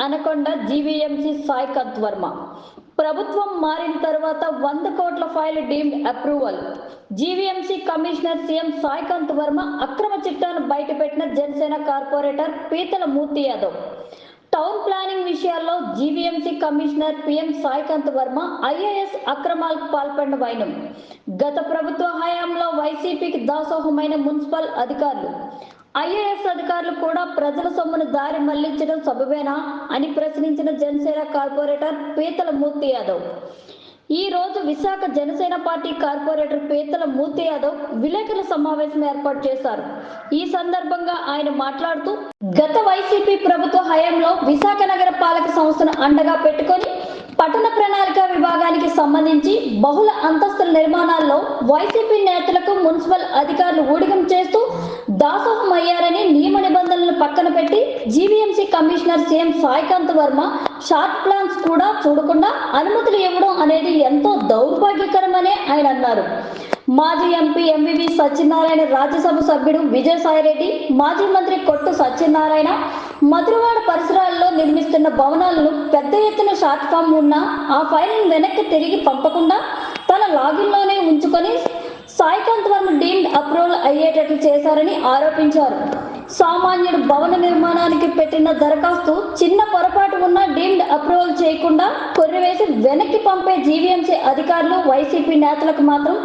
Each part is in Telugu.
Anaconda GVMC Saikanth Varma. ప్రభుత్వం మారిన తర్వాత 100 కోట్ల file deemed approval. GVMC commissioner CM Saikanth Varma అక్రమ చిట్టాను బయటపెట్టిన జనసేన కార్పొరేటర్ పీతల మూర్తి యాదవ్. టౌన్ ప్లానింగ్ విషయాల్లో GVMC commissioner PM Saikanth Varma IAS అక్రమాలకు పాల్పడిన వైనం. గత ప్రభుత్వ హయాంలో వైసీపీకి దాసోహమైన మున్సిపల్ అధికారులు, ఐఏఎస్ అధికారులు కూడా ప్రజల సొమ్మును దారి మళ్లించడం సబబేనా అని ప్రశ్నించిన జనసేన కార్పొరేటర్ పీతల మూర్తి యాదవ్. ఈ రోజు విశాఖ జనసేన పార్టీ కార్పొరేటర్ పీతల మూర్తి యాదవ్ విలేకరుల సమావేశం ఏర్పాటు చేశారు. ఈ సందర్భంగా ఆయన మాట్లాడుతూ, గత వైసీపీ ప్రభుత్వ హయాంలో విశాఖ నగర పాలక సంస్థను అండగా పెట్టుకొని పట్టణ ప్రణాళిక విభాగానికి సంబంధించి బహుళ అంతస్తుల నిర్మాణాల్లో వైసీపీ నేతలకు మున్సిపల్ అధికారులు ఊడిగం చేస్తూ దాసోహం అయ్యారని నియమ నిబంధనలను పక్కన పెట్టి GVMC commissioner CM Saikanth Varma short plans కూడా చూడకుండా అనుమతులు ఇవ్వడం అనేది ఎంతో దౌర్భాగ్యకరమని ఆయన అన్నారు. మాజీ ఎంపీ ఎంవివి సత్యనారాయణ, రాజ్యసభ సభ్యుడు విజయసాయిరెడ్డి, మాజీ మంత్రి కొట్టు సత్యనారాయణ మధురవాడ పరిసరాల్లో నిర్మిస్తున్న భవనాలను పెద్ద ఎత్తున షార్ట్ ఫామ్ ఉన్న ఆ ఫైల్ను వెనక్కి తిరిగి పంపకుండా తన లాగిన్లోనే ఉంచుకొని సాయికాంత్ వర్మ డీమ్డ్ అప్రూవల్ అయ్యేటట్లు చేశారని ఆరోపించారు. సామాన్యుడు భవన నిర్మాణానికి పెట్టిన దరఖాస్తు చిన్న పొరపాటు ఉన్న డీమ్డ్ అప్రూవల్ చేయకుండా కొర్రివేసి వెనక్కి పంపే జీవీఎంసీ అధికారులు, వైసీపీ నేతలకు మాత్రం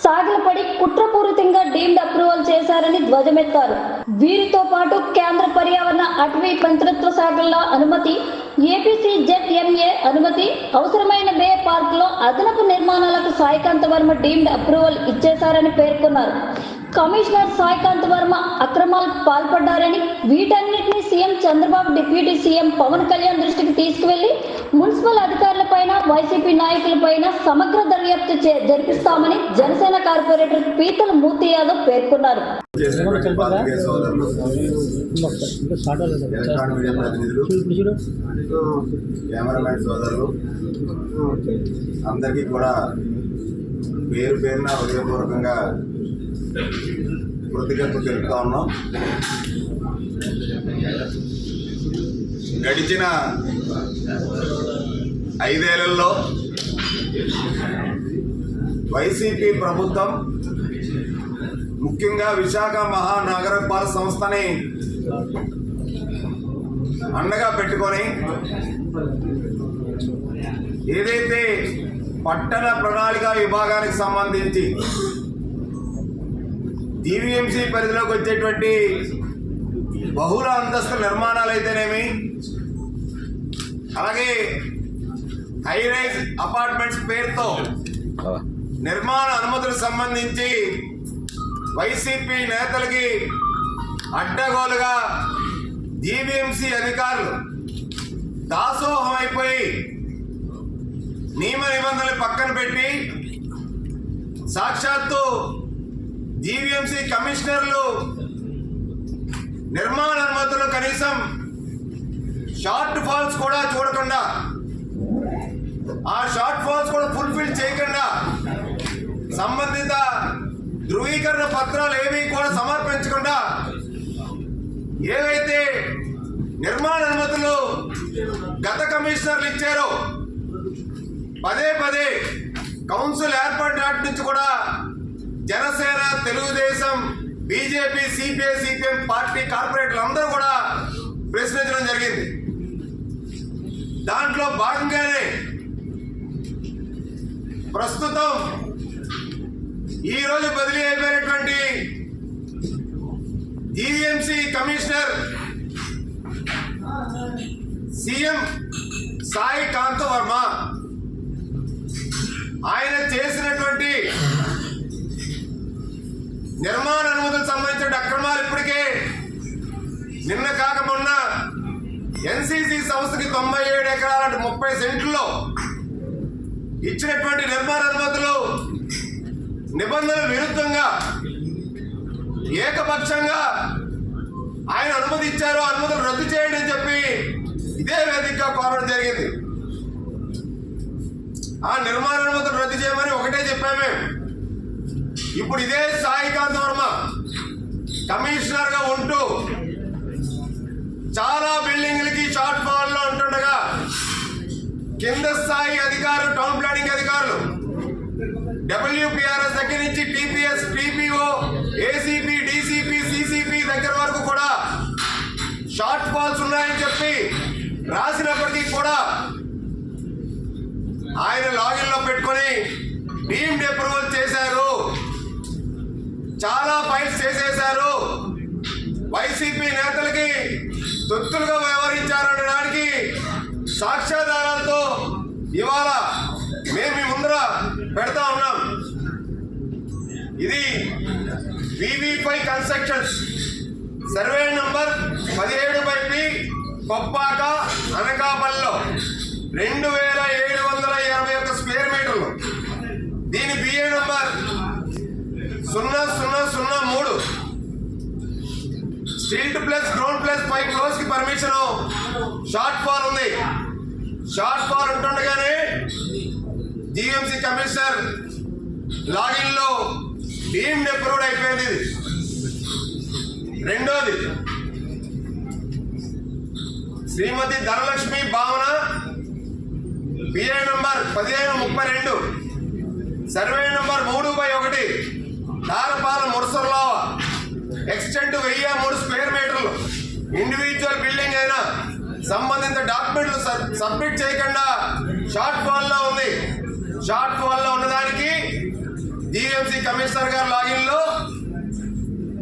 సాగిలపడి కుట్రపూరితంగా డీమ్డ్ అప్రూవల్ చేశారని ధ్వజమెత్తారు. వీరితో పాటు కేంద్ర పర్యావరణ, అటవీ మంత్రిత్వ శాఖల అనుమతి, ఏపీసీజెడ్ఎంఏ అనుమతి, అవసరమైన బే పార్క్ లో అదనపు నిర్మాణాలకు సాయికాంత్ వర్మ డీమ్డ్ అప్రూవల్ ఇచ్చేశారని పేర్కొన్నారు. కమిషనర్ సాయికాంత్ వర్మ అక్రమాలకు పాల్పడ్డారని, వీటన్నిటిని CM Chandrababu, deputy CM Pawan Kalyan దృష్టికి తీసుకువెళ్లి మున్సిపల్ అధికారులపైన, వైసీపీ నాయకులపైన సమగ్ర దర్యాప్తు జరిపిస్తామని జనసేన కార్పొరేటర్ పీతల మూర్తి యాదవ్ పేర్కొన్నారు. అందరికీ కూడా పేరు పేరున హృదయపూర్వకంగా కృతజ్ఞతలు తెలుపుతా ఉన్నాం. గడిచిన 5 ఏళ్లలో వైసీపీ ప్రభుత్వం ముఖ్యంగా విశాఖ మహానగరపాలక సంస్థని అండగా పెట్టుకొని ఏదైతే పట్టణ ప్రణాళిక విభాగానికి సంబంధించి జీవీఎంసీ పరిధిలోకి వచ్చేటువంటి బహుళ అంతస్తుల నిర్మాణాలు అయితేనేమి, అలాగే హైరైజ్ అపార్ట్మెంట్స్ పేరుతో నిర్మాణ అనుమతులకు సంబంధించి వైసీపీ నేతలకి అడ్డగోలుగా జీవీఎంసీ అధికారులు దాసోహం అయిపోయి నియమ నిబంధనలు పక్కన పెట్టి సాక్షాత్తు జీవీఎంసీ కమిషనర్లు నిర్మాణ అనుమతులు కనీసం షార్ట్ ఫాల్స్ కూడా చూడకుండా, ఆ షార్ట్ ఫాల్స్ కూడా ఫుల్ఫిల్ చేయకుండా, సంబంధిత ధృవీకరణ పత్రాలు ఏమీ కూడా సమర్పించకుండా ఏవైతే నిర్మాణ అనుమతులు గత కమిషనర్లు ఇచ్చారో పదే పదే కౌన్సిల్ ఏర్పాటు నాటి నుంచి కూడా Janasena, Telugu Desam, BJP, CPI, CPM party కార్పొరేటర్లు అందరూ కూడా ప్రశ్నించడం జరిగింది. దాంట్లో భాగంగానే ప్రస్తుతం ఈరోజు బదిలీ అయిపోయినటువంటి GVMC commissioner CM Saikanth Varma ఆయన చేసినటువంటి నిర్మాణ అనుమతులకు సంబంధించిన అక్రమాలు ఇప్పటికే నిన్న కాక మొన్న ఎన్సీసీ సంస్థకి 97 ఎకరాల 30 సెంట్లలో ఇచ్చినటువంటి నిర్మాణ అనుమతులు నిబంధనల విరుద్ధంగా ఏకపక్షంగా ఆయన అనుమతి ఇచ్చారు, అనుమతులు రద్దు చేయండి అని చెప్పి ఇదే వేదికగా కోరడం జరిగింది. ఆ నిర్మాణ అనుమతులు రద్దు చేయమని ఒకటే చెప్పామే. ఇప్పుడు ఇదే సాయికాంత్ వర్మ కమిషనర్ గా ఉంటూ చాలా బిల్డింగ్లకి షార్ట్ ఫాల్ లో ఉంటున్న కింద స్థాయి అధికారులు, టౌన్ ప్లానింగ్ అధికారులు WPRS దగ్గర నుంచి TPS, TPO, ACP, DCP, CCP దగ్గర వరకు కూడా షార్ట్ ఫాల్స్ ఉన్నాయని చెప్పి రాసినప్పటికీ కూడా ఆయన లాగిన్ లో పెట్టుకొని డీమ్డ్ అప్రూవల్ చేశారు. చాలా ఫైల్స్ చేసేశారు. వైసీపీ నేతలకి తొత్తులుగా వ్యవహరించారనడానికి సాక్ష్యాధారాలతో ఇవాళ మేము మీ ముందర పెడతా ఉన్నాం. ఇది VV5 constructions survey number 17/P Koppaka అనకాపల్లిలో 2781 స్క్వేర్ మీటర్లు. దీని BA number 0003. Stilt plus ground plus 5 floors కి పర్మిషన్ షార్ట్ ఫాల్ ఉంది. షార్ట్ ఫాల్ ఉంటుండగానే GMC కమిషనర్ లాగిన్ లో డీమ్డ్ అప్రూవ్డ్ అయిపోయింది. ఇది రెండోది Shrimati Dhanalakshmi Bhavana BA number 1532 survey number 3/1 తారపాల మురసర్లావ ఎక్స్టెంట్ 1003 స్క్వేర్ మీటర్లు. ఇండివిజువల్ బిల్డింగ్ అయినా సంబంధిత డాక్యుమెంట్లు సబ్మిట్ చేయకుండా షార్ట్ ఫాల్ లో ఉంది. షార్ట్ ఫాల్ లో ఉన్నదానికి GMC కమిషనర్ గారు లాగిన్ లో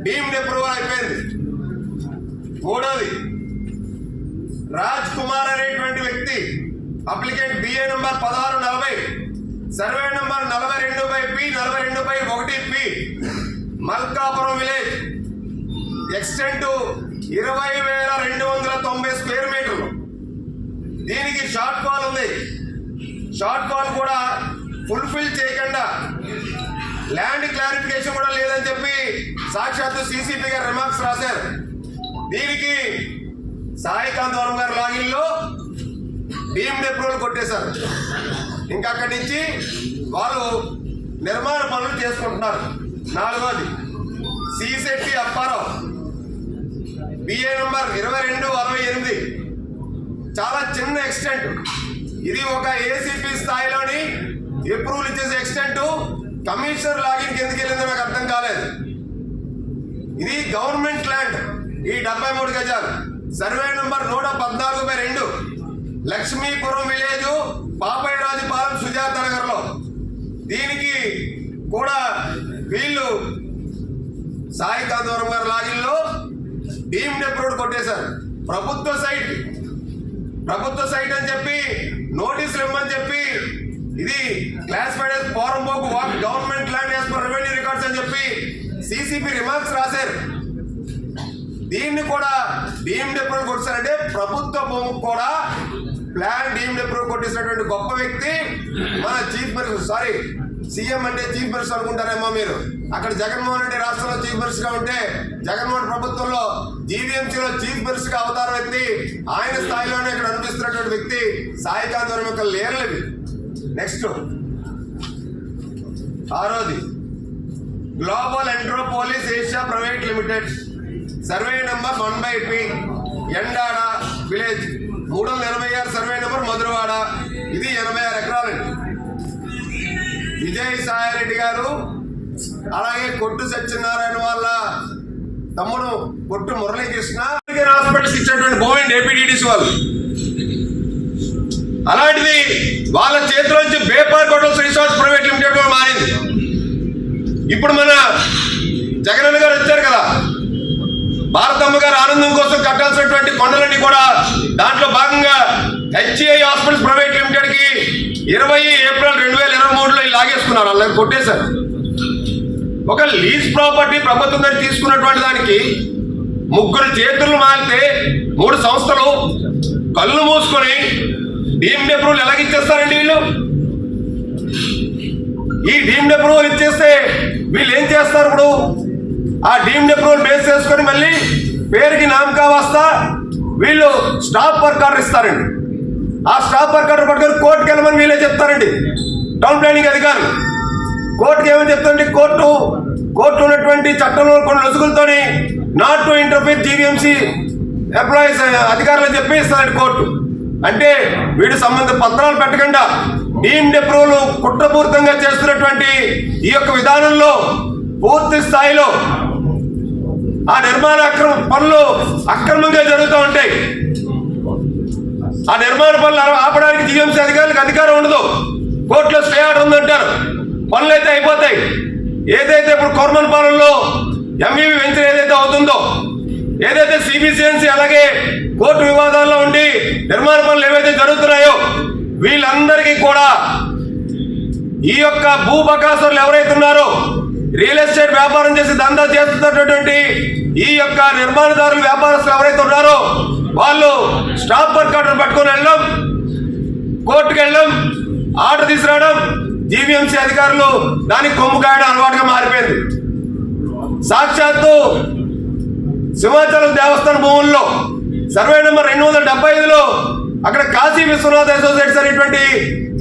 డీమ్డ్ అప్రూవల్ అయిపోయింది. మూడోది రాజ్ కుమార్ అనేటువంటి వ్యక్తి applicant BA number 1640 survey number 42/P 42/1P Malkapuram village extent 20,290 square మీటర్లు. దీనికి షార్ట్ ఫాల్ ఉంది. షార్ట్ ఫాల్ కూడా ఫుల్ఫిల్ చేయకుండా ల్యాండ్ క్లారిఫికేషన్ కూడా లేదని చెప్పి సాక్షాత్తు CCP గారు రిమార్క్స్ రాశారు. దీనికి సాయికాంత్ వరం గారు లాగిన్ లో డీమ్డ్ అప్రూవల్ కొట్టేశారు. ఇంకా అక్కడి నుంచి వాళ్ళు నిర్మాణ పనులు చేసుకుంటున్నారు. నాలుగోది సిశెట్టి అప్పారావు BA నంబర్ 2268 చాలా చిన్న ఎక్స్టెంట్. ఇది ఒక ACP స్థాయిలోని అప్రూవల్ ఇచ్చేసే ఎక్స్టెంట్. కమిషనర్ లాగిన్కి ఎందుకు వెళ్ళిందో నాకు అర్థం కాలేదు. ఇది గవర్నమెంట్ ల్యాండ్. ఈ 73 గజాలు survey number 114/2 Lakshmipuram village Papayyarajupalem Sujatha Nagar లో. దీనికి కూడా వీళ్ళు సాయికాంతవరం గారు లాగిన్ లో డీమ్డ్ అప్రూవ్డ్ కొట్టేశారు. ప్రభుత్వ సైట్ అని చెప్పి నోటీసులు ఇవ్వమని చెప్పి ఇది క్లాసిఫైడ్ యాజ్ పోరంబోకు వాక్ government land as per revenue records అని చెప్పి CCP రిమార్క్స్ రాశారు. దీన్ని కూడా డీమ్డ్ అప్రూవల్ కొట్టారంటే ప్రభుత్వ భూమికి కూడా ప్లాన్ డీమ్డ్ అప్రూవల్ కొట్టేసినటువంటి గొప్ప వ్యక్తి మన చీఫ్ మినిస్టర్. సీఎం అంటే చీఫ్ మినిస్టర్ అనుకుంటారేమో మీరు. అక్కడ జగన్మోహన్ రెడ్డి రాష్ట్రంలో చీఫ్ మినిస్టర్ గా ఉంటే జగన్మోహన్ ప్రభుత్వంలో GVMCలో చీఫ్ మినిస్టర్ గా అవతార వ్యక్తి ఆయన స్థాయిలోనే ఇక్కడ అనిపిస్తున్నటువంటి వ్యక్తి సాయికాంత్ వరం యొక్క లేర్లవి. నెక్స్ట్ ఆరోది global Entropolis Asia private limited survey number 1/P Endada village 386 survey number Madhurawada. ఇది 86 ఎకరాలండి. విజయ్ సాయిరెడ్డి గారు అలాగే కొట్టు సత్యనారాయణ వాళ్ళ తమ్ముడు కొట్టు మురళీకృష్ణ హాస్పిటల్స్ ఇచ్చినటువంటి భూమి APDDC వాళ్ళు. అలాంటిది వాళ్ళ చేతిలోంచి బేపార్ హోటల్స్ రిసార్ట్స్ ప్రైవేట్ లిమిటెడ్ మారింది. ఇప్పుడు మన జగనన్న గారు వచ్చారు కదా, భారతమ్మ గారు ఆనందం కోసం కట్టాల్సినటువంటి కొండలన్నీ కూడా దాంట్లో భాగంగా HCI హాస్పిటల్స్ ప్రైవేట్ లిమిటెడ్ కి 20 ఏప్రిల్ 2023లో లాగేసుకున్నారు. అలా కొట్టేశారు. ఒక లీజ్ ప్రాపర్టీ ప్రభుత్వం దగ్గర తీసుకున్నటువంటి దానికి 3 చేతులు మారితే 3 సంస్థలు కళ్ళు మూసుకొని డీమ్డ్ అప్రూవల్ ఎలాగిచ్చేస్తారండి వీళ్ళు? ఈ డీమ్డ్ అప్రూవల్ ఇచ్చేస్తే వీళ్ళు ఏం చేస్తారు? ఇప్పుడు ఆ డీమ్డ్ అప్రూవల్ బేస్ చేసుకొని మళ్ళీ పేరుకి నామకా వస్తా వీళ్ళు స్టాప్ వర్క్ ఆర్డర్ ఇస్తారండి. ఆ స్టాప్ వర్క్ ఆర్డర్ పట్టుకొని కోర్టుకి వెళ్ళమని వీళ్ళే చెప్తారండి. టౌన్ ప్లానింగ్ అధికారులు కోర్టుకి ఏమని చెప్తారండి? కోర్టు ఉన్నటువంటి చట్టంలో కొన్ని లొసుగులతోని not to interfere GVMC employees అధికారులు చెప్పి ఇస్తారండి కోర్టు. అంటే వీడి సంబంధ పత్రాలు పెట్టకుండా డీమ్డ్ అప్రూవల్ కుట్రపూరితంగా చేస్తున్నటువంటి ఈ యొక్క విధానంలో పూర్తి స్థాయిలో ఆ నిర్మాణ పనులు అక్రమంగా జరుగుతూ ఉంటాయి. ఆ నిర్మాణ పనులు ఆపడానికి జీఎంసీ అధికారులకు అధికారం ఉండదు. కోర్టులో స్టే ఆర్డర్ ఉందంటారు, పనులు అయితే అయిపోతాయి. ఏదైతే ఇప్పుడు కోర్మన్పాలెంలో ఎంఈవి వెంచర్ ఏదైతే అవుతుందో, ఏదైతే సిబిసిఎన్సి అలాగే కోర్టు వివాదాల్లో ఉండి నిర్మాణ పనులు ఏవైతే జరుగుతున్నాయో వీళ్ళందరికీ కూడా ఈ యొక్క భూ బకాసులు ఎవరైతే ఉన్నారో, రియల్ ఎస్టేట్ వ్యాపారం చేసి దందా చేస్తున్నటువంటి ఈ యొక్క నిర్మాణదారులు వ్యాపారస్తులు ఎవరైతే ఉన్నారో వాళ్ళు స్టాప్ వర్క్ ఆర్డర్ పట్టుకొని వెళ్ళడం, కోర్టుకు వెళ్ళడం, ఆర్డర్ తీసుకురావడం, జీవీఎంసీ అధికారులు దానికి కొమ్ము కాయడం అలవాటుగా మారిపోయింది. సాక్షాత్తు సింహాచలం దేవస్థాన భూముల్లో సర్వే నెంబర్ 275లో అక్కడ కాశీ విశ్వనాథ అసోసియేట్స్ అనేటువంటి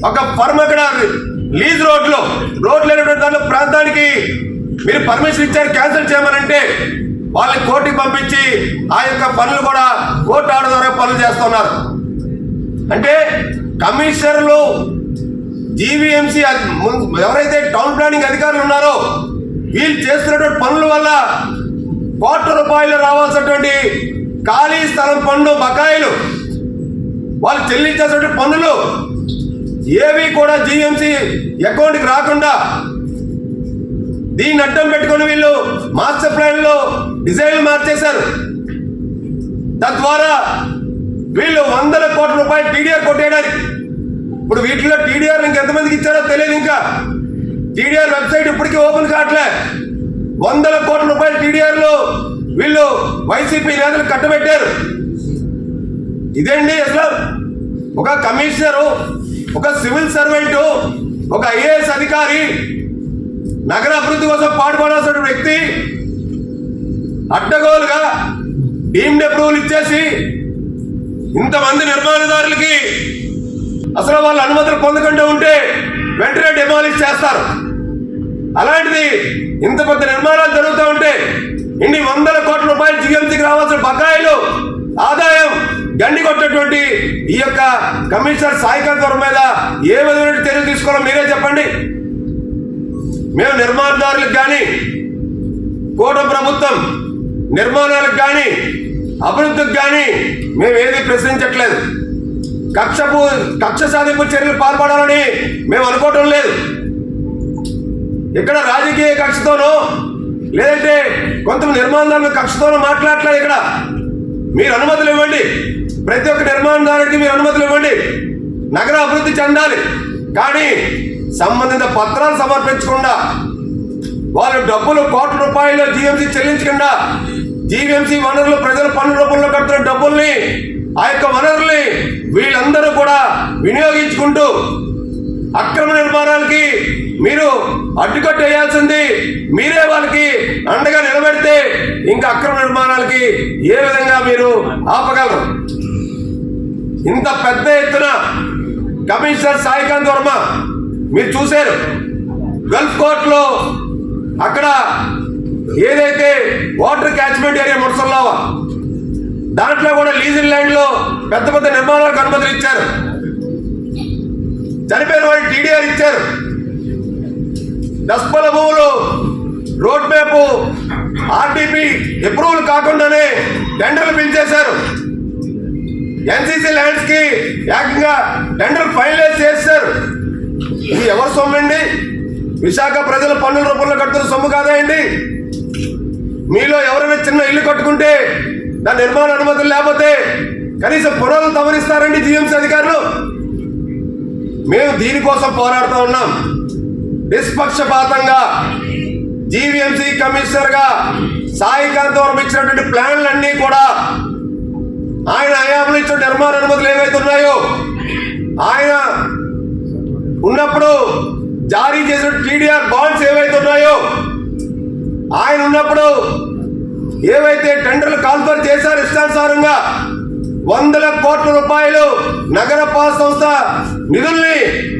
ఒక ఫర్మ్ అక్కడ లీజ్ రోడ్ లేనటువంటి దాంట్లో ప్రాంతానికి మీరు పర్మిషన్ ఇచ్చారు, క్యాన్సిల్ చేయమనంటే వాళ్ళని కోర్టుకి పంపించి ఆ యొక్క పనులు కూడా కోర్టు ఆర్డర్ ద్వారా పనులు చేస్తున్నారు. అంటే కమిషనర్లు జీవీఎంసీ ఎవరైతే టౌన్ ప్లానింగ్ అధికారులు ఉన్నారో వీళ్ళు చేస్తున్నటువంటి పనుల వల్ల ₹1,00,00,000 రావాల్సినటువంటి ఖాళీ స్థలం పన్ను బకాయిలు, వాళ్ళు చెల్లించాల్సిన పన్నులు ఏవి కూడా జీఎంసీ అకౌంట్కి రాకుండా దీన్ని అడ్డం పెట్టుకుని వీళ్ళు మాస్టర్ ప్లాన్ లో డిజైన్లు మార్చేశారు. తద్వారా వీళ్ళు ₹100 కోట్ల టీడీఆర్ కొట్టేయడానికి, ఇప్పుడు వీటిలో టీడీఆర్ ఇంకెంతమందికి ఇచ్చారో తెలియదు. ఇంకా టీడీఆర్ వెబ్సైట్ ఇప్పటికీ ఓపెన్ కావట్లే. ₹100 కోట్ల టీడీఆర్లు వీళ్ళు వైసీపీ నేతలు కట్టబెట్టారు. ఇదేంటి అసలు? ఒక కమిషనరు, ఒక సివిల్ సర్వెంట్, ఒక ఐఏఎస్ అధికారి, నగర అభివృద్ధి కోసం పాటుపడాల్సిన వ్యక్తి అడ్డగోలుగా డీమ్డ్ అప్రూవల్ ఇచ్చేసి ఇంతమంది నిర్మాణదారులకి అసలు వాళ్ళ అనుమతులు పొందకుండా ఉంటే వెంటనే డెమాలిష్ చేస్తారు. అలాంటిది ఇంత పెద్ద నిర్మాణాలు జరుగుతూ ఉంటే ఇన్ని ₹100 కోట్ల జీఎంసీకి రావాల్సిన బకాయిలు ఆదాయం గండి కొట్టేటువంటి ఈ యొక్క కమిషనర్ సాయికాంత్ వర్మ మీద ఏ విధమైన చర్యలు తీసుకోవాలో మీరే చెప్పండి. మేము నిర్మాణదారులకు కానీ, కూటమి ప్రభుత్వం నిర్మాణాలకు కానీ, అభివృద్ధికి కానీ మేము ఏది ప్రశ్నించట్లేదు. కక్ష సాధింపు చర్యలు పాల్పడాలని మేము అనుకోవటం లేదు. ఇక్కడ రాజకీయ కక్షతోనో లేదంటే కొంతమంది నిర్మాణదారుల కక్షతోనో మాట్లాడట్లేదు. ఇక్కడ మీరు అనుమతులు ఇవ్వండి, ప్రతి ఒక్క నిర్మాణదారుడికి మీరు అనుమతులు ఇవ్వండి, నగర అభివృద్ధి చెందాలి. కానీ సంబంధిత పత్రాలు సమర్పించకుండా వాళ్ళు డబ్బులు ₹1,00,00,000 జీఎంసీ చెల్లించకుండా జీవీఎంసీ వనరులు ప్రజల పన్ను రూపంలో కడుతున్న డబ్బుల్ని, ఆ యొక్క వనరుల్ని వీళ్ళందరూ కూడా వినియోగించుకుంటూ అక్రమ నిర్మాణాలకి మీరు అడ్డుకట్ట వేయాల్సింది మీరే. వాళ్ళకి అండగా నిలబెడితే ఇంకా అక్రమ నిర్మాణాలకి ఏ విధంగా మీరు ఆపగలరు? ఇంత పెద్ద ఎత్తున కమిషనర్ సాయికాంత్ వర్మ మీరు చూశారు. గల్ఫ్ కోర్టులో అక్కడ ఏదైతే వాటర్ క్యాచ్మెంట్ ఏరియా ముడసల్లావా దాంట్లో కూడా లీజల్ ల్యాండ్ లో పెద్ద పెద్ద నిర్మాణాలకు అనుమతులు ఇచ్చారు. చనిపోయిన వాళ్ళు టీడీఆర్ ఇచ్చారు. దస్పల భూములు రోడ్ మ్యాప్ ఆర్టీపీ అప్రూవల్ కాకుండానే టెండర్లు పిలిచేశారు. ఎన్సీసీ ల్యాండ్స్ కి ఏకంగా టెండర్ ఫైనలైజ్ చేశారు. ఇది ఎవరు సొమ్ము అండి? విశాఖ ప్రజల పన్నుల రూపంలో కడుతున్న సొమ్ము కాదా అండి? మీలో ఎవరైనా చిన్న ఇల్లు కట్టుకుంటే దాని నిర్మాణ అనుమతులు లేకపోతే కనీసం పునాదులు తవరిస్తారండి జీఎంసీ అధికారులు? మేము దీనికోసం పోరాడుతూ ఉన్నాం. నిష్పక్షపాతంగా జీవీఎంసీ కమిషనర్ గా సాయికాంత్ వర్మ ఇచ్చినటువంటి ప్లాన్లన్నీ కూడా ఆయన హయాంలో ఇచ్చిన నిర్మాణ అనుమతులు ఏవైతే ఉన్నాయో, ఆయన ఉన్నప్పుడు జారీ చేసిన టీడీఆర్ బాండ్స్ ఏవైతే ఉన్నాయో, ఆయన ఉన్నప్పుడు ఏవైతే టెండర్లు కాల్ఫర్ చేశారు ఇష్టానుసారంగా ₹100 కోట్ల నగరపాలక సంస్థ నిధుల్ని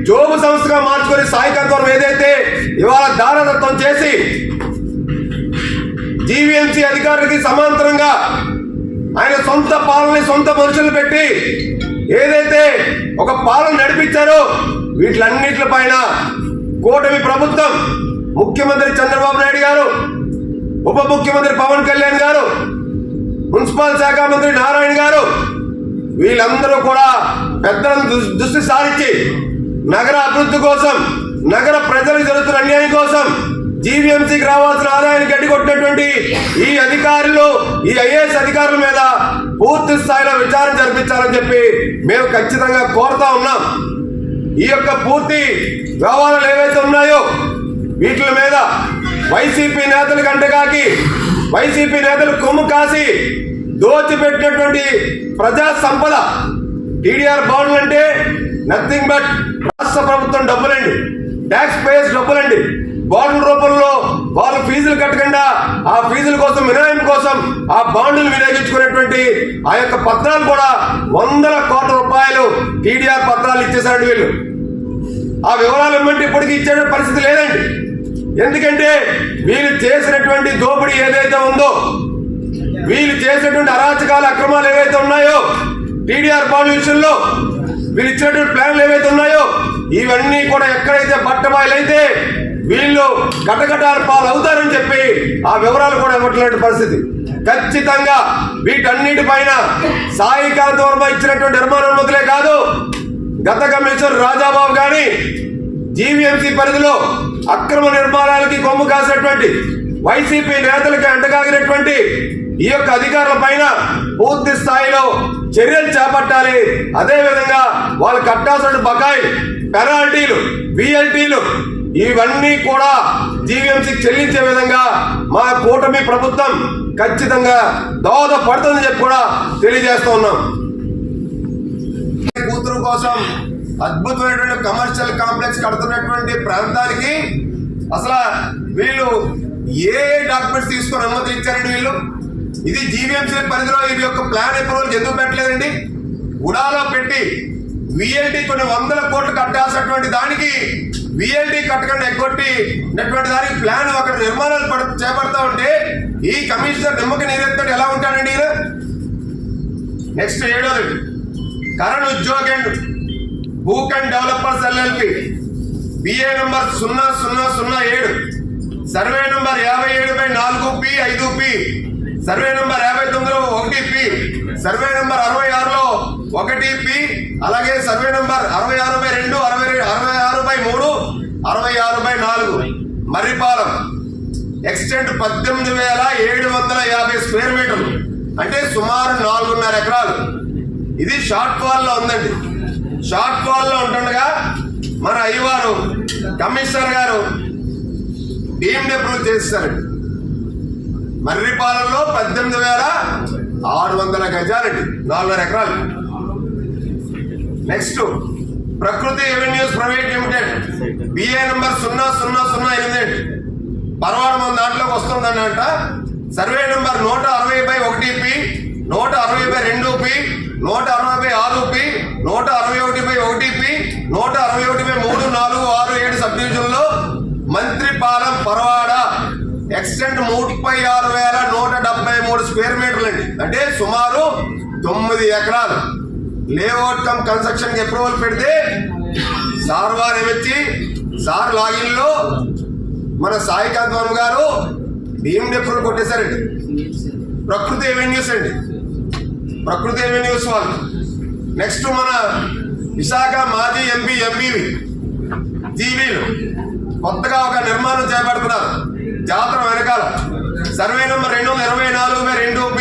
జోబు సంస్థగా మార్చుకొని సాయికాంత్ వర్మ ఏదైతే ఇవాళ దానదత్తం చేసి జీవీఎంసీ అధికారులకి సమాంతరంగా ఆయన సొంత పాలనని సొంత మనుషులు పెట్టి ఏదైతే ఒక పాలన నడిపించారో వీటిలన్నిటిపైన కూటమి ప్రభుత్వం, ముఖ్యమంత్రి చంద్రబాబు నాయుడు గారు, ఉప ముఖ్యమంత్రి పవన్ కళ్యాణ్ గారు, మున్సిపల్ శాఖ మంత్రి నారాయణ గారు, వీళ్ళందరూ కూడా పెద్దలను దృష్టి సారించి నగర అభివృద్ధి కోసం, నగర ప్రజలకు జరుగుతున్న అన్యాయం కోసం, జీవీఎంసీకి రావాల్సిన ఆదాయాన్ని గడ్డికొట్టినటువంటి ఈ అధికారులు, ఈ ఐఏఎస్ అధికారుల మీద పూర్తి స్థాయిలో విచారణ జరిపించాలని చెప్పి మేము ఖచ్చితంగా కోరుతా ఉన్నాం. ఈ యొక్క పూర్తి వ్యవహారాలు ఏవైతే ఉన్నాయో వీటి మీద వైసీపీ నేతలకు అంటగాకి, వైసీపీ నేతలు కొమ్ము కాసి దోచిపెట్టినటువంటి ప్రజా సంపద టీడీఆర్ బాండ్లు అంటే నథింగ్ బట్ రాష్ట్ర ప్రభుత్వం డబ్బులండి, ట్యాక్స్ పేయర్స్ డబ్బులండి. బాండ్ల రూపంలో వాళ్ళు ఫీజులు కట్టకుండా ఆ ఫీజుల కోసం, మినహాయింపు కోసం ఆ బాండ్లు వినియోగించుకునేటువంటి ఆ యొక్క పత్రాలు కూడా వందల కోట్ల రూపాయలు టీడీఆర్ పత్రాలు ఇచ్చేసాడు వీళ్ళు. ఆ వివరాలు ఇవ్వమంటే ఇప్పటికీ ఇచ్చే పరిస్థితి లేదండి. ఎందుకంటే వీళ్ళు చేసినటువంటి దోపిడీ ఏదైతే ఉందో, వీళ్ళు చేసినటువంటి అరాచకాల అక్రమాలు ఏవైతే ఉన్నాయో, టీడీఆర్ బాండ్ల విషయంలో వీళ్ళు ఇచ్చినటువంటి ప్లాన్లు ఏవైతే ఉన్నాయో ఇవన్నీ కూడా ఎక్కడైతే బట్టబాయలైతే వీళ్ళు గటగటాల పాలు అవుతారని చెప్పి ఆ వివరాలు కూడా ఇవ్వట్లేని పరిస్థితి. ఖచ్చితంగా వీటన్నిటిపైన సాయికాంత్ వర్మ ఇచ్చినటువంటి నిర్మాణ అనుమతులే కాదు, గత కమిషనర్ రాజాబాబు గాని జీవీఎంసీ పరిధిలో అక్రమ నిర్మాణాలకి కొమ్ము కాసినటువంటి వైసీపీ నేతలకి అంటగాగినటువంటి ఈ యొక్క అధికారుల పైన పూర్తి స్థాయిలో చర్యలు చేపట్టాలి. అదేవిధంగా వాళ్ళు కట్టాల్సిన బకాయి, పెనాల్టీలు, విఎల్టీలు ఇవన్నీ కూడా జీవీఎంసీకి చెల్లించే విధంగా మా కూటమి ప్రభుత్వం ఖచ్చితంగా దోహదపడుతుందని చెప్పి కూడా తెలియజేస్తూ ఉన్నాం. కూతురు కోసం అద్భుతమైనటువంటి కమర్షియల్ కాంప్లెక్స్ కడుతున్నటువంటి ప్రాంతానికి అసలు వీళ్ళు ఏ డాక్యుమెంట్స్ తీసుకొని అనుమతి ఇచ్చారండి వీళ్ళు? ఇది జీవీఎంసీ పరిధిలో ఇది యొక్క ప్లాన్ అప్రూవల్ ఎందుకు పెట్టలేదండి? ఉడాలో పెట్టి విఎల్టీ కొన్ని వందల కోట్లు కట్టాల్సినటువంటి దానికి విఎల్టీ కట్టకుండా ఎగ్గొట్టినటువంటి దానికి ప్లాన్ అక్కడ నిర్మాణాలు చేపడతా ఉంటే ఈ కమిషనర్ నిమ్మకి నీరెత్తాడు ఎలా ఉంటాడండి ఈయన? నెక్స్ట్ 7వ కరణ్ ఉద్యోగ్ అండ్ బూక్ and developers LLP BA number 0007 survey number 57/4P 5P survey number 59లో 1P సర్వే నంబర్ 66లో 1P అలాగే survey number 66/2 66/3 66/4 Marripalem extent 18,750 square మీటర్లు అంటే సుమారు 4.5 ఎకరాలు. ఇది షార్ట్ ఫాల్ లో ఉందండి. షార్ట్ ఫాల్ లో ఉంటుండగా మన అయ్యవారు కమిషనర్ గారు డీమ్డ్ అప్రూవ్ చేస్తారండి. మర్రిపాలెంలో 18,600 గజాలండి, 4.5 ఎకరాలు. Next Prakruthi avenues private limited BA number 0008 Paravada మన దాంట్లోకి వస్తుందని అంట. Survey number 160/1P 160/2P 160/6P 161/1P 161/3, 4, 6, 7 sub division లో మంత్రిపాలెం పరవాడ ఎక్స్టెంట్ 36,173 స్క్వేర్ మీటర్లు అండి, అంటే సుమారు 9 ఎకరాలు. లేఅవుట్ కమ్ కన్స్ట్రక్షన్ కి అప్రూవల్ పెడితే సార్ వారు ఏమొచ్చి సార్ లాగిన్ లో మన సాయికాంత్ వర్మ గారు డీమ్డ్ అప్రూవల్ కొట్టేశారండి. ప్రకృతి ఎవెన్యూస్ అండి, ప్రకృతి ఎవెన్యూస్ వాళ్ళు. నెక్స్ట్ మన విశాఖ మాజీ ఎంపీ ఎంపీవి జీవీలు కొత్తగా ఒక నిర్మాణం చేపడుతున్నారు జాతర వెనకాల. Survey number 224/2P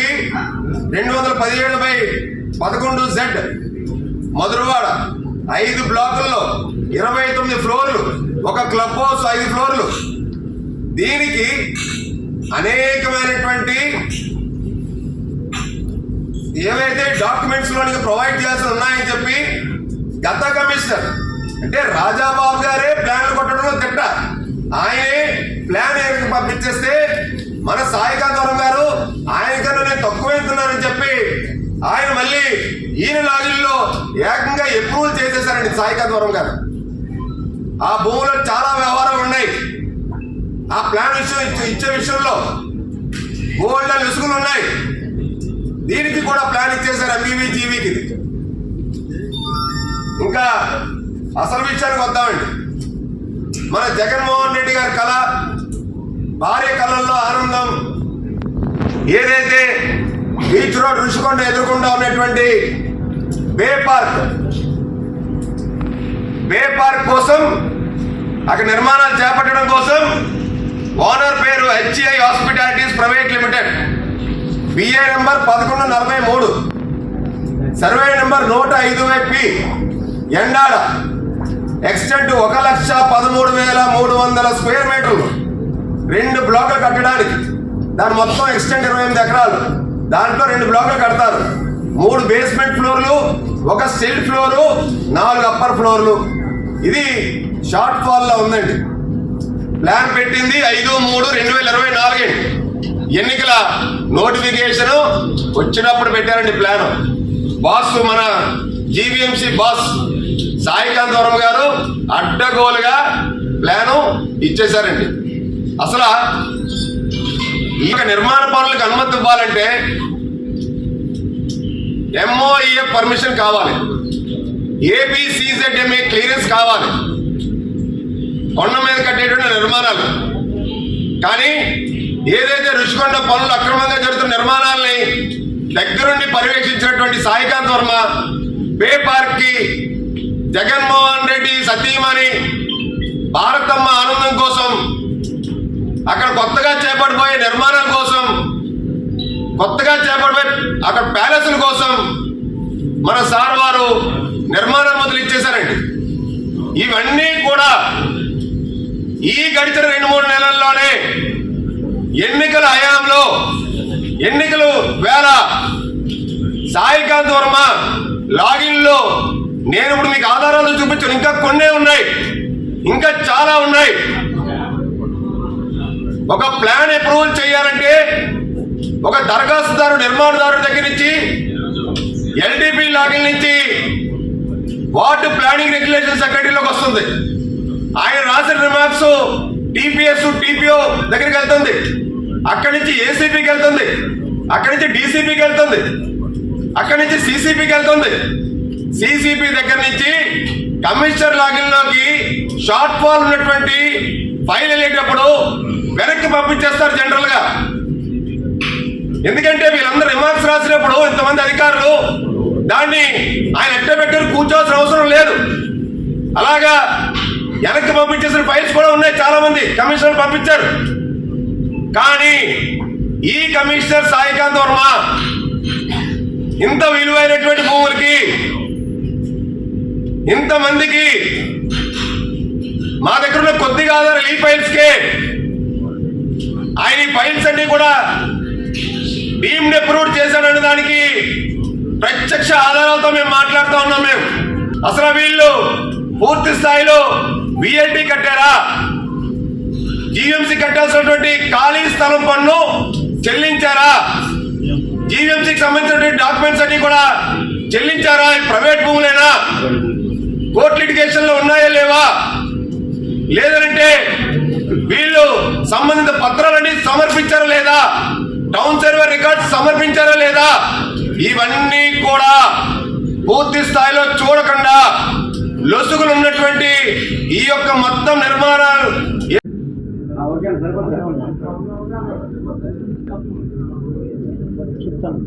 217/11Z Madhurawada 5 బ్లాకుల్లో 29 ఫ్లోర్లు, ఒక క్లబ్ హౌస్ 5 ఫ్లోర్లు. దీనికి అనేకమైనటువంటి ఏవైతే డాక్యుమెంట్స్ లోనికి ప్రొవైడ్ చేయాల్సి ఉన్నాయని చెప్పి గత కమిషనర్ అంటే రాజాబాబు గారే ప్లాన్లు కొట్టడంలో తిట్ట. ఆయనే ప్లాన్ పంపించేస్తే మన సాయికాంత్ వర్మ గారు ఆయనకన్నా నేను తక్కువ వెళ్తున్నానని చెప్పి ఆయన మళ్ళీ ఈయన లాగిల్లో ఏకంగా అప్రూవల్ చేసేసారండి సాయికాంత్ వర్మ గారు. ఆ భూములో చాలా వ్యవహారాలు ఉన్నాయి. ఆ ప్లాన్ విషయం ఇచ్చే విషయంలో గోల్డ్ ఇసుకలు ఉన్నాయి. దీనికి కూడా ప్లాన్ ఇచ్చేసారు ఎంబీవీ జీవీకి. ఇంకా అసలు విషయానికి వద్దామండి. మన జగన్మోహన్ రెడ్డి గారి కళ, భార్య కళల్లో ఆనందం, ఏదైతే బీచ్ రోడ్ రుషికొండ ఎదుర్కొంటా ఉన్నటువంటి బే పార్క్ కోసం అక్కడ నిర్మాణాలు చేపట్టడం కోసం ఓనర్ పేరు HI hospitalities private limited, BA number 1143, survey number 105 Endada, extent 1,13,300 square మీటర్లు, 2 బ్లాకులు కట్టడానికి. దాని మొత్తం ఎక్స్టెంట్ 28 ఎకరాలు. దాంట్లో 2 బ్లాకులు కడతారు. 3 బేస్మెంట్ ఫ్లోర్లు, 1 స్టిల్ ఫ్లోరు, 4 అప్పర్ ఫ్లోర్లు. ఇది షార్ట్ ఫాల్ లో ఉందండి. ప్లాన్ పెట్టింది 5/3/2024. ఎన్నికల నోటిఫికేషన్ వచ్చినప్పుడు పెట్టారండి ప్లాన్. బాస్ మన జీవీఎంసీ బాస్ సాయికాంత్ వరం గారు అడ్డగోలుగా ప్లాను ఇచ్చేశారండి. అసలు ఈ నిర్మాణ పనులకు అనుమతి ఇవ్వాలంటే ఎంఓఈఎఫ్ పర్మిషన్ కావాలి, ఏపీసీజెడ్ఎంఏ క్లియరెన్స్ కావాలి కొండ మీద కట్టేటువంటి నిర్మాణాలు. కానీ ఏదైతే రుషికొండ పనులు అక్రమంగా జరుగుతున్న నిర్మాణాలని దగ్గరుండి పర్యవేక్షించినటువంటి సాయికాంత్ వర్మ బే పార్క్ కి జగన్మోహన్ రెడ్డి సతీమణి భారతమ్మ ఆనందం కోసం, అక్కడ కొత్తగా చేపట్టబోయే నిర్మాణాల కోసం, కొత్తగా చేపట్టబోయే అక్కడ ప్యాలెస్ల కోసం మన సార్ వారు నిర్మాణ అనుమతులు ఇచ్చేశారండి. ఇవన్నీ కూడా ఈ గడిచిన 2-3 నెలల్లోనే ఎన్నికల హయాంలో, ఎన్నికలు వేళ సాయికాంత్ వర్మ లాగిన్ లో నేను ఇప్పుడు మీకు ఆధారాలు చూపించాను. ఇంకా కొన్నే ఉన్నాయి, ఇంకా చాలా ఉన్నాయి. ఒక ప్లాన్ అప్రూవల్ చేయాలంటే ఒక దరఖాస్తుదారు నిర్మాణదారు దగ్గర నుంచి, ఎల్డిపి లాగిన్ నుంచి వార్డు ప్లానింగ్ రెగ్యులేషన్ సెక్రటరీలోకి వస్తుంది. ఆయన రాసిన రిమార్క్స్ టీపీఎస్ టీపీఓ దగ్గరికి వెళ్తుంది, అక్కడి నుంచి ఏసీపీకి వెళ్తుంది, అక్కడి నుంచి డీసీపీకి వెళ్తుంది, అక్కడి నుంచి సీసీపీకి వెళ్తుంది. సీసీపీ దగ్గర నుంచి కమిషనర్ లాగిన్ లోకి షార్ట్ ఫాల్ ఉన్నటువంటి ఫైల్ వెళ్ళేటప్పుడు వెనక్కి పంపించేస్తారు జనరల్ గా. ఎందుకంటే వీళ్ళందరూ రిమార్క్స్ రాసినప్పుడు ఇంతమంది అధికారులు దాన్ని ఆయన ఎట్టబెట్టుకుని కూర్చోవలసిన అవసరం లేదు. అలాగా వెనక్కి పంపించేసిన ఫైల్స్ కూడా ఉన్నాయి, చాలా మంది కమిషనర్ పంపించారు. కానీ ఈ కమిషనర్ సాయికాంత్ వర్మ ఇంత విలువైనటువంటి భూములకి, ఇంతమందికి మా దగ్గర ఉన్న కొద్దిగా ఆధారాలు ఈ ఫైల్స్ కే, ఆయన ఈ ఫైల్స్ అన్ని కూడా డీమ్డ్ అప్రూవ్ చేశాడనే దానికి ప్రత్యక్ష ఆధారాలతో మేము మాట్లాడుతూ ఉన్నాం. మేము అసలు వీళ్ళు పూర్తి స్థాయిలో విఎల్టీ కట్టారా, జీవీఎంసీ కట్టాల్సినటువంటి ఖాళీ స్థలం పన్ను చెల్లించారా, జీవీఎంసీకి సంబంధించినటువంటి డాక్యుమెంట్స్ అన్ని కూడా చెల్లించారా, ప్రైవేట్ భూములేనా, కోర్టు లిటిగేషన్ లో ఉన్నాయా లేవా, లేదంటే వీళ్ళు సంబంధిత పత్రాలన్నీ సమర్పించారా లేదా, టౌన్ సర్వే రికార్డ్స్ సమర్పించారా లేదా, ఇవన్నీ కూడా పూర్తి స్థాయిలో చూడకుండా లొసుగులు ఉన్నటువంటి ఈ యొక్క మొత్తం నిర్మాణాలు చెప్తాను.